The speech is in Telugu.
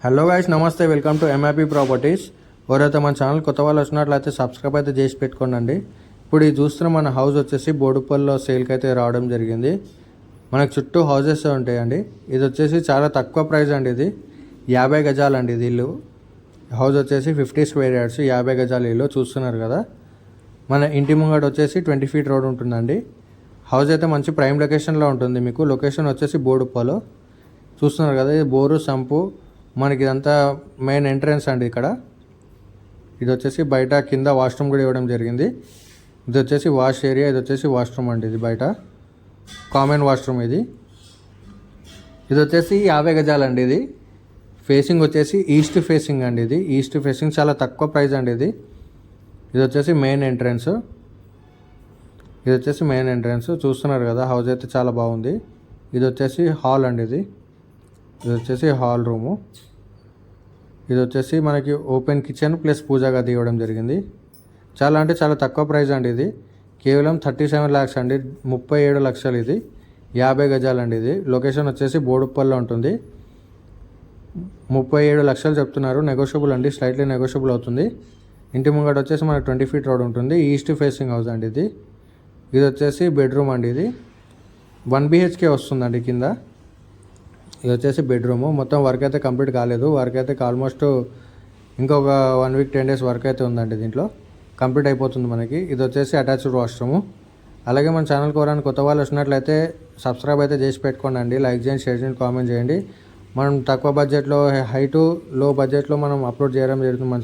హలో గైస్, నమస్తే. Welcome to MIP properties. ఎవరైతే మన ఛానల్ కొత్త వాళ్ళు వచ్చినట్లయితే సబ్స్క్రైబ్ అయితే చేసి పెట్టుకోండి. ఇప్పుడు ఇది చూస్తున్న మన హౌస్ వచ్చేసి బోడుపల్లిలో సేల్కి అయితే రావడం జరిగింది. మనకు చుట్టూ హౌసెస్ ఉంటాయండి. ఇది వచ్చేసి చాలా తక్కువ ప్రైస్ అండి. ఇది 50 గజాలు అండి. ఇది ఇల్లు హౌస్ వచ్చేసి 50 స్క్వేర్ యార్డ్స్, 50 గజాల ఇల్లు చూస్తున్నారు కదా. మన ఇంటి ముంగట వచ్చేసి 20 ఫీట్ రోడ్ ఉంటుందండి. హౌస్ అయితే మంచి ప్రైమ్ లొకేషన్లో ఉంటుంది. మీకు లొకేషన్ వచ్చేసి బోడుపల్లో చూస్తున్నారు కదా. ఇది బోరు సంపు. మనకి ఇదంతా మెయిన్ ఎంట్రన్స్ అండి. ఇక్కడ ఇది వచ్చేసి బయట కింద వాష్రూమ్ కూడా ఇవ్వడం జరిగింది. ఇది వచ్చేసి వాష్ ఏరియా, ఇది వచ్చేసి వాష్రూమ్ అండి. ఇది బయట కామన్ వాష్రూమ్. ఇది వచ్చేసి 50 గజాలు అండి. ఇది ఫేసింగ్ వచ్చేసి ఈస్ట్ ఫేసింగ్ అండి. ఇది ఈస్ట్ ఫేసింగ్, చాలా తక్కువ ప్రైస్ అండి. ఇది వచ్చేసి మెయిన్ ఎంట్రన్స్. చూస్తున్నారు కదా. హౌస్ అయితే చాలా బాగుంది. ఇది వచ్చేసి హాల్ అండి. ఇది వచ్చేసి హాల్ రూము. ఇది వచ్చేసి మనకి ఓపెన్ కిచెన్ ప్లస్ పూజా గది ఇవ్వడం జరిగింది. చాలా అంటే చాలా తక్కువ ప్రైస్ అండి. ఇది కేవలం 37 lakhs అండి. 37 లక్షలు. ఇది 50 గజాలు అండి. ఇది లొకేషన్ వచ్చేసి బోడుపల్లో ఉంటుంది. 37 లక్షలు చెప్తున్నారు. నెగోషియబుల్ అండి, స్లైట్లీ నెగోషియబుల్ అవుతుంది. ఇంటి ముంగట వచ్చేసి మనకి 20 ఫీట్ రోడ్ ఉంటుంది. ఈస్ట్ ఫేసింగ్ హౌస్ అండి. ఇది వచ్చేసి బెడ్రూమ్ అండి. ఇది 1 BHK వస్తుందండి కింద. ఇది వచ్చేసి బెడ్రూము. మొత్తం వర్క్ అయితే కంప్లీట్ కాలేదు. వర్క్ అయితే ఆల్మోస్ట్ ఇంకొక 1 week 10 days వర్క్ అయితే ఉందండి. దీంట్లో కంప్లీట్ అయిపోతుంది మనకి. ఇది వచ్చేసి అటాచ్డ్ వాష్రూము. అలాగే మన ఛానల్కి ఎవరైనా కొత్త వాళ్ళు వచ్చినట్లయితే సబ్స్క్రైబ్ అయితే చేసి పెట్టుకోండి. లైక్ చేయండి, షేర్ చేయండి, కామెంట్ చేయండి. మనం తక్కువ బడ్జెట్లో, హై టు లో బడ్జెట్లో మనం అప్లోడ్ చేయడం జరుగుతుంది మన